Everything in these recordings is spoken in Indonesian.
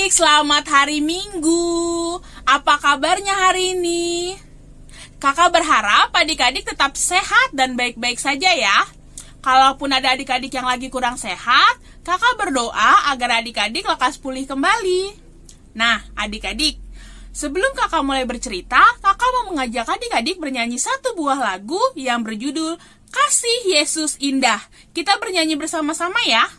Adik-adik, selamat hari Minggu. Apa kabarnya hari ini? Kakak berharap adik-adik tetap sehat dan baik-baik saja ya. Kalaupun ada adik-adik yang lagi kurang sehat, kakak berdoa agar adik-adik lekas pulih kembali. Nah, adik-adik, sebelum kakak mulai bercerita, kakak mau mengajak adik-adik bernyanyi satu buah lagu yang berjudul Kasih Yesus Indah. Kita bernyanyi bersama-sama ya.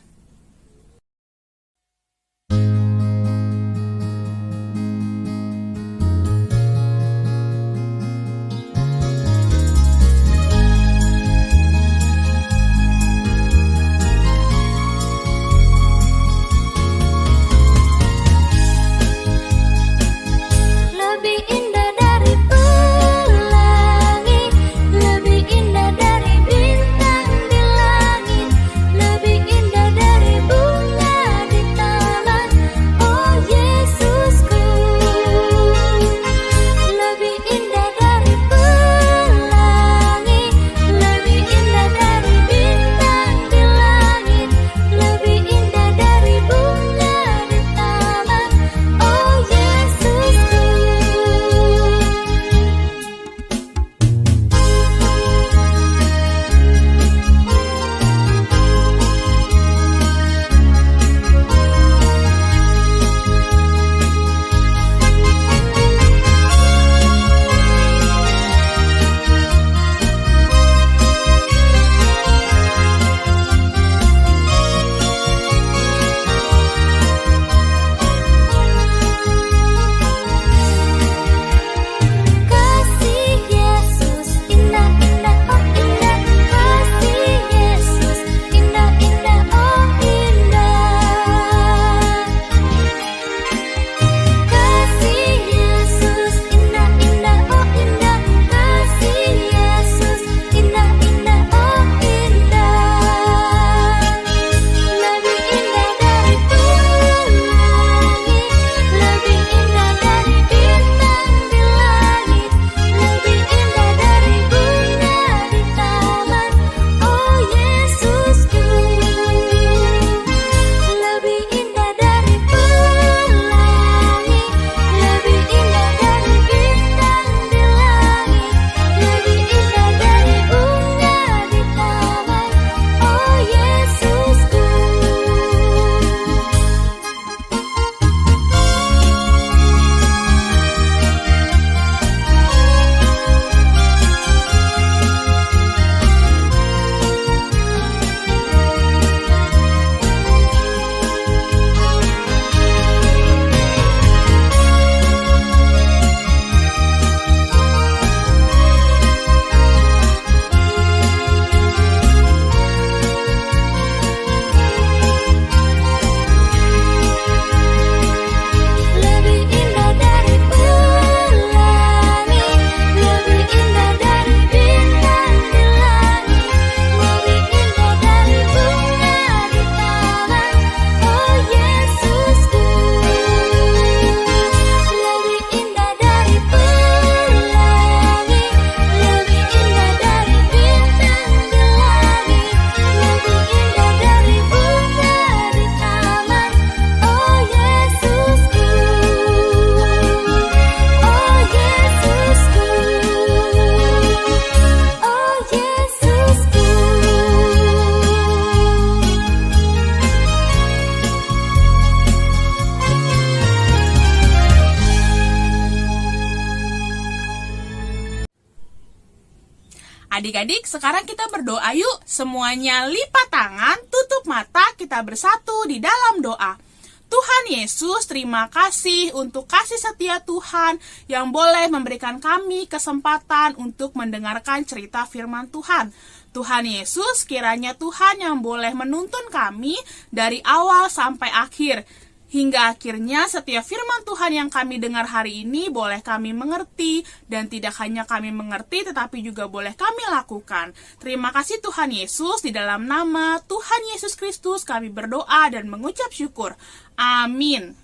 Adik-adik, sekarang kita berdoa yuk. Semuanya lipat tangan, tutup mata, kita bersatu di dalam doa. Tuhan Yesus, terima kasih untuk kasih setia Tuhan yang boleh memberikan kami kesempatan untuk mendengarkan cerita firman Tuhan. Tuhan Yesus, kiranya Tuhan yang boleh menuntun kami dari awal sampai akhir. Hingga akhirnya setiap firman Tuhan yang kami dengar hari ini boleh kami mengerti, dan tidak hanya kami mengerti tetapi juga boleh kami lakukan. Terima kasih Tuhan Yesus, di dalam nama Tuhan Yesus Kristus kami berdoa dan mengucap syukur. Amin.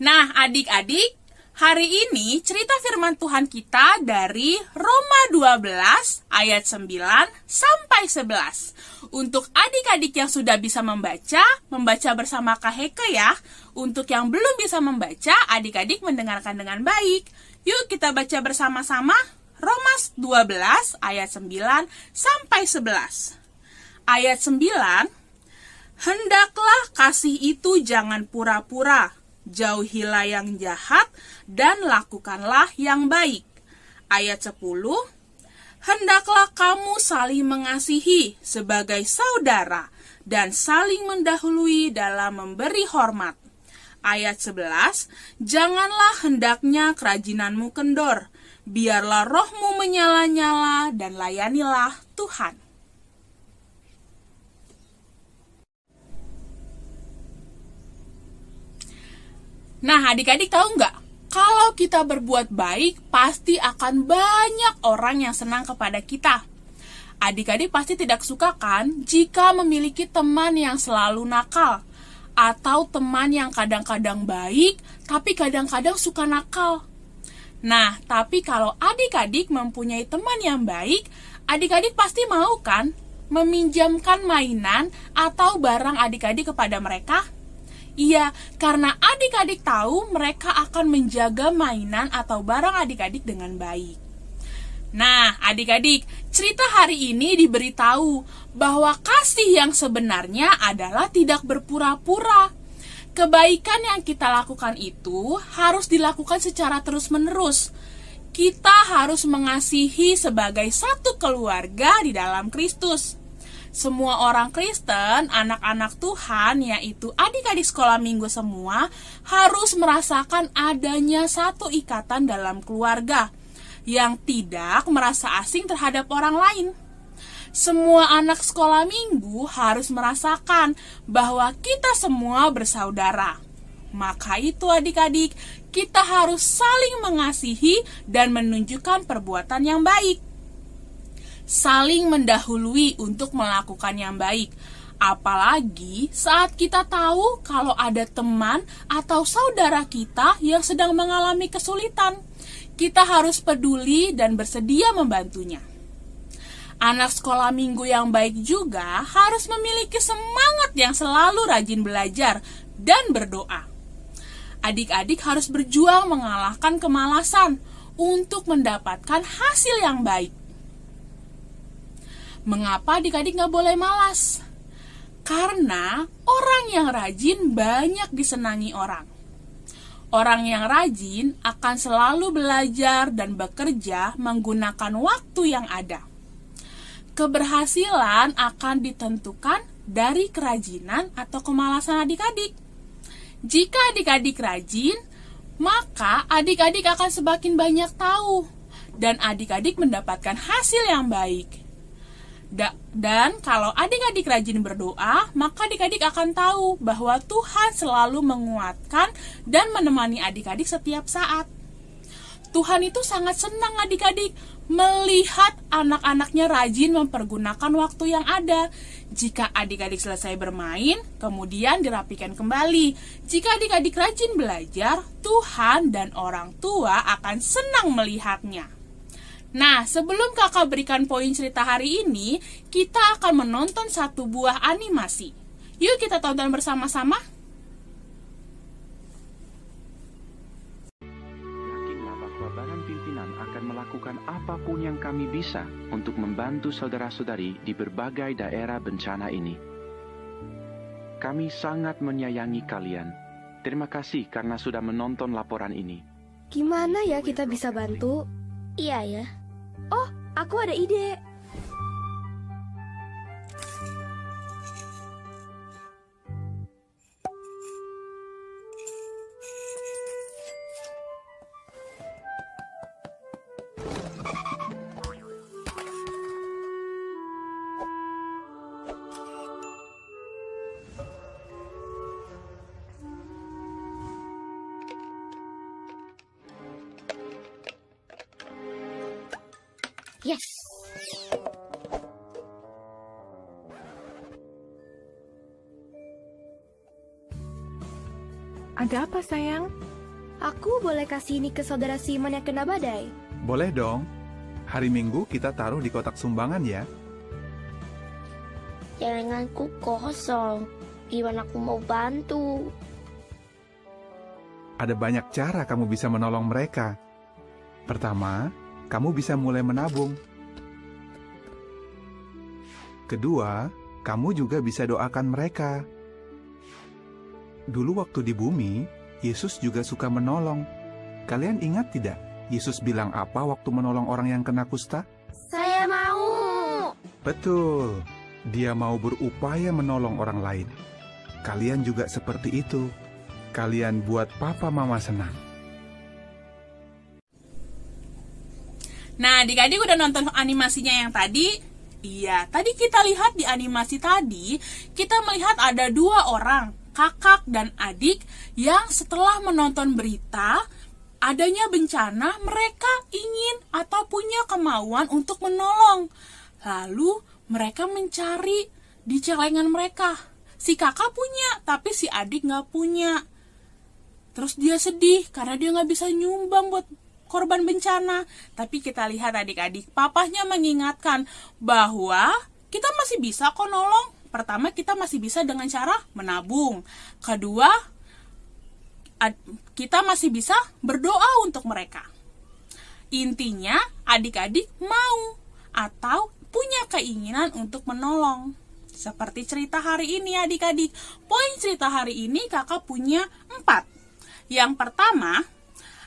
Nah adik-adik, Hari ini cerita firman Tuhan kita dari Roma 12 ayat 9 sampai 11. Untuk adik-adik yang sudah bisa membaca bersama Kak Heke ya. Untuk yang belum bisa membaca, adik-adik mendengarkan dengan baik. Yuk kita baca bersama-sama Roma 12 ayat 9 sampai 11. Ayat 9, hendaklah kasih itu jangan pura-pura. Jauhilah yang jahat dan lakukanlah yang baik. Ayat 10, hendaklah kamu saling mengasihi sebagai saudara dan saling mendahului dalam memberi hormat. Ayat 11, janganlah hendaknya kerajinanmu kendor, biarlah rohmu menyala-nyala dan layanilah Tuhan. Nah, adik-adik tahu nggak? Kalau kita berbuat baik, pasti akan banyak orang yang senang kepada kita. Adik-adik pasti tidak suka kan jika memiliki teman yang selalu nakal, atau teman yang kadang-kadang baik, tapi kadang-kadang suka nakal. Nah, tapi kalau adik-adik mempunyai teman yang baik, adik-adik pasti mau kan meminjamkan mainan atau barang adik-adik kepada mereka? Iya, karena adik-adik tahu mereka akan menjaga mainan atau barang adik-adik dengan baik. Nah, adik-adik, cerita hari ini diberitahu bahwa kasih yang sebenarnya adalah tidak berpura-pura. Kebaikan yang kita lakukan itu harus dilakukan secara terus-menerus. Kita harus mengasihi sebagai satu keluarga di dalam Kristus. Semua orang Kristen, anak-anak Tuhan, yaitu adik-adik sekolah minggu semua, harus merasakan adanya satu ikatan dalam keluarga yang tidak merasa asing terhadap orang lain. Semua anak sekolah minggu harus merasakan bahwa kita semua bersaudara. Maka itu adik-adik, kita harus saling mengasihi dan menunjukkan perbuatan yang baik. Saling mendahului untuk melakukan yang baik. Apalagi saat kita tahu kalau ada teman atau saudara kita yang sedang mengalami kesulitan. Kita harus peduli dan bersedia membantunya. Anak sekolah minggu yang baik juga harus memiliki semangat yang selalu rajin belajar dan berdoa. Adik-adik harus berjuang mengalahkan kemalasan untuk mendapatkan hasil yang baik. Mengapa adik-adik gak boleh malas? Karena orang yang rajin banyak disenangi orang. Orang yang rajin akan selalu belajar dan bekerja menggunakan waktu yang ada. Keberhasilan akan ditentukan dari kerajinan atau kemalasan adik-adik. Jika adik-adik rajin, maka adik-adik akan semakin banyak tahu dan adik-adik mendapatkan hasil yang baik. Dan kalau adik-adik rajin berdoa, maka adik-adik akan tahu bahwa Tuhan selalu menguatkan dan menemani adik-adik setiap saat. Tuhan itu sangat senang adik-adik melihat anak-anaknya rajin mempergunakan waktu yang ada. Jika adik-adik selesai bermain, kemudian dirapikan kembali. Jika adik-adik rajin belajar, Tuhan dan orang tua akan senang melihatnya. Nah, sebelum kakak berikan poin cerita hari ini, kita akan menonton satu buah animasi. Yuk kita tonton bersama-sama. Yakinlah bahwa Badan Pimpinan akan melakukan apapun yang kami bisa untuk membantu saudara-saudari di berbagai daerah bencana ini. Kami sangat menyayangi kalian. Terima kasih karena sudah menonton laporan ini. Gimana ya kita bisa bantu? Iya ya. Oh, aku ada ide. Yes. Ada apa sayang? Aku boleh kasih ini ke saudara Simon yang kena badai? Boleh dong. Hari Minggu kita taruh di kotak sumbangan ya. Celenganku kosong. Gimana aku mau bantu? Ada banyak cara kamu bisa menolong mereka. Pertama, kamu bisa mulai menabung. Kedua, kamu juga bisa doakan mereka. Dulu waktu di bumi, Yesus juga suka menolong. Kalian ingat tidak, Yesus bilang apa waktu menolong orang yang kena kusta? Saya mau. Betul, dia mau berupaya menolong orang lain. Kalian juga seperti itu. Kalian buat papa mama senang. Nah, adik-adik udah nonton animasinya yang tadi? Iya, tadi kita lihat di animasi tadi, kita melihat ada 2 orang, kakak dan adik, yang setelah menonton berita, adanya bencana, mereka ingin atau punya kemauan untuk menolong. Lalu, mereka mencari di celengan mereka. Si kakak punya, tapi si adik nggak punya. Terus dia sedih karena dia nggak bisa nyumbang buat korban bencana. Tapi kita lihat adik-adik, papahnya mengingatkan bahwa kita masih bisa kok nolong. Pertama, kita masih bisa dengan cara menabung. Kedua, kita masih bisa berdoa untuk mereka. Intinya, adik-adik mau atau punya keinginan untuk menolong. Seperti cerita hari ini adik-adik. Poin cerita hari ini kakak punya 4. Yang pertama,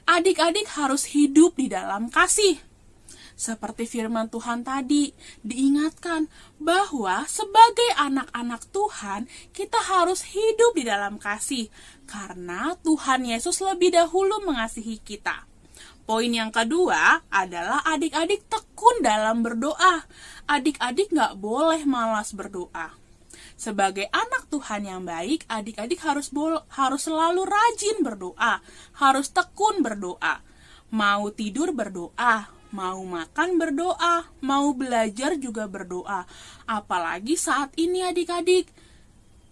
adik-adik harus hidup di dalam kasih. Seperti firman Tuhan tadi, diingatkan bahwa sebagai anak-anak Tuhan, kita harus hidup di dalam kasih. Karena Tuhan Yesus lebih dahulu mengasihi kita. Poin yang kedua adalah adik-adik tekun dalam berdoa. Adik-adik gak boleh malas berdoa. Sebagai anak Tuhan yang baik, adik-adik harus selalu rajin berdoa. Harus tekun berdoa. Mau tidur berdoa, mau makan berdoa, mau belajar juga berdoa. Apalagi saat ini adik-adik,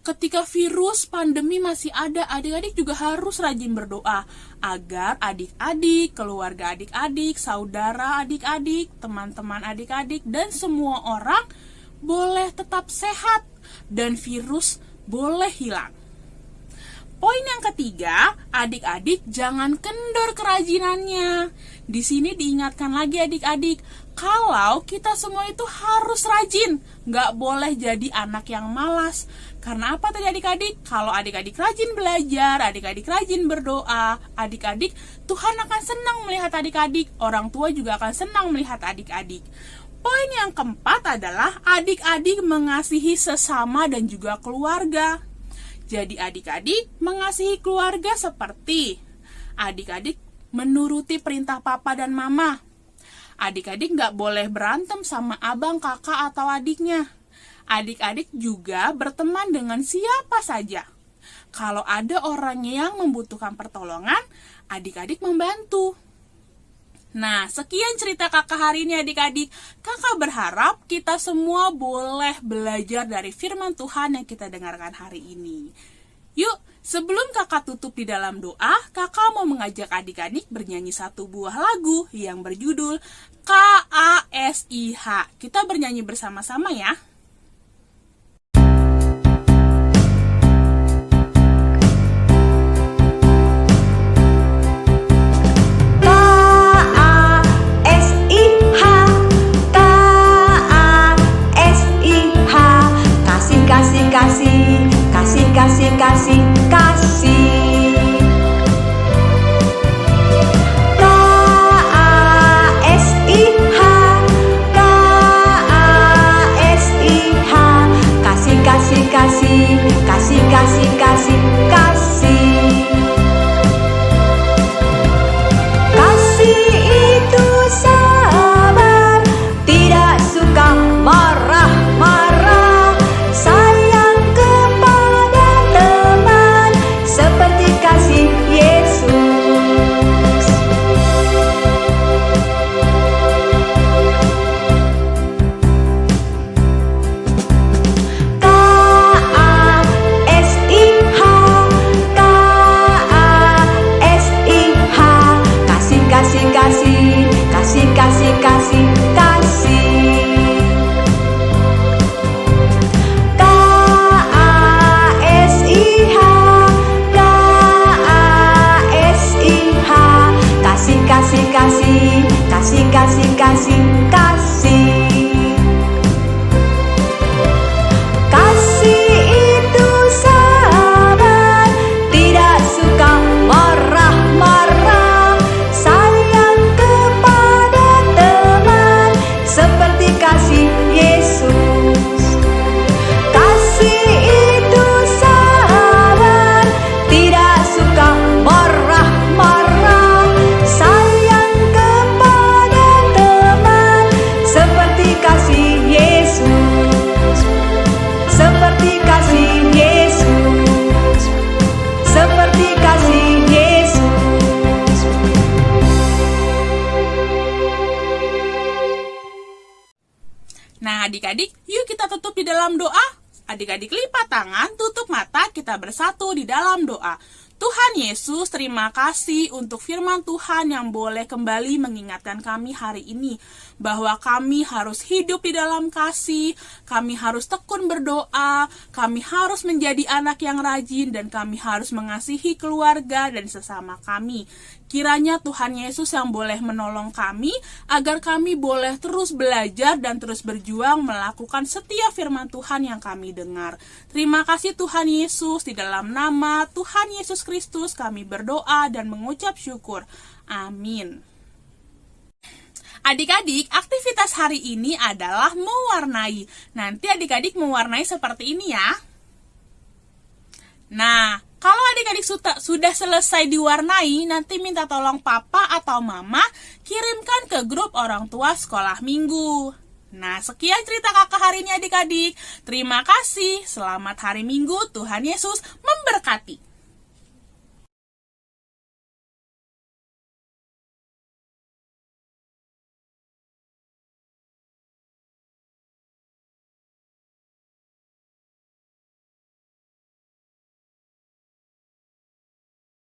ketika virus pandemi masih ada, adik-adik juga harus rajin berdoa agar adik-adik, keluarga adik-adik, saudara adik-adik, teman-teman adik-adik, dan semua orang boleh tetap sehat dan virus boleh hilang. Poin yang ketiga, adik-adik jangan kendor kerajinannya. Di sini diingatkan lagi adik-adik, kalau kita semua itu harus rajin, nggak boleh jadi anak yang malas. Karena apa tadi adik-adik? Kalau adik-adik rajin belajar, adik-adik rajin berdoa, adik-adik, Tuhan akan senang melihat adik-adik, orang tua juga akan senang melihat adik-adik. Poin yang keempat adalah adik-adik mengasihi sesama dan juga keluarga. Jadi adik-adik mengasihi keluarga seperti adik-adik menuruti perintah papa dan mama. Adik-adik nggak boleh berantem sama abang, kakak, atau adiknya. Adik-adik juga berteman dengan siapa saja. Kalau ada orang yang membutuhkan pertolongan, adik-adik membantu. Nah, sekian cerita kakak hari ini adik-adik. Kakak berharap kita semua boleh belajar dari firman Tuhan yang kita dengarkan hari ini. Yuk, sebelum kakak tutup di dalam doa, kakak mau mengajak adik-adik bernyanyi satu buah lagu yang berjudul KASIH. Kita bernyanyi bersama-sama ya. Kasih, kasih. K-A-S-I-H, K-A-S-I-H. Kasih, kasih, kasih, kasih, kasih, kasih, kasih. Kasih itu sabar, tidak suka marah-marah. Sayang kepada teman seperti seperti kasih Yesus, seperti kasih Yesus. Nah, adik-adik, yuk kita tutup di dalam doa. Adik-adik lipat tangan, tutup mata, kita bersatu di dalam doa. Tuhan Yesus, terima kasih untuk firman Tuhan yang boleh kembali mengingatkan kami hari ini bahwa kami harus hidup di dalam kasih, kami harus tekun berdoa, kami harus menjadi anak yang rajin, dan kami harus mengasihi keluarga dan sesama kami. Kiranya Tuhan Yesus yang boleh menolong kami agar kami boleh terus belajar dan terus berjuang melakukan setiap firman Tuhan yang kami dengar. Terima kasih Tuhan Yesus, di dalam nama Tuhan Yesus Kristus kami berdoa dan mengucap syukur. Amin. Adik-adik, aktivitas hari ini adalah mewarnai. Nanti adik-adik mewarnai seperti ini ya. Nah, kalau adik-adik sudah selesai diwarnai, nanti minta tolong papa atau mama kirimkan ke grup orang tua sekolah minggu. Nah, sekian cerita kakak hari ini adik-adik. Terima kasih, selamat hari Minggu, Tuhan Yesus memberkati.